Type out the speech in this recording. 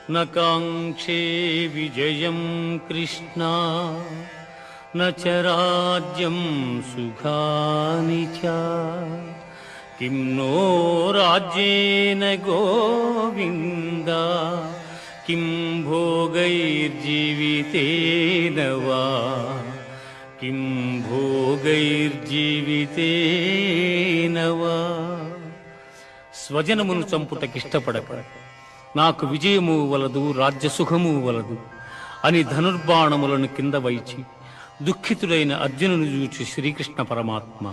न काङ्क्षे विजयं कृष्णा न च राज्यं सुखानि च किं नो राज्येन गोविन्द किं भोगैर्जीवितेन वा किं भोगैर्जीवितेन वा స్వజనమును చంపుటకిష్టపడక నాకు విజయము వలదు రాజ్యసుఖము వలదు అని ధనుర్బాణములను కింద వైచి దుఃఖితుడైన అర్జునుని చూచి శ్రీకృష్ణ పరమాత్మ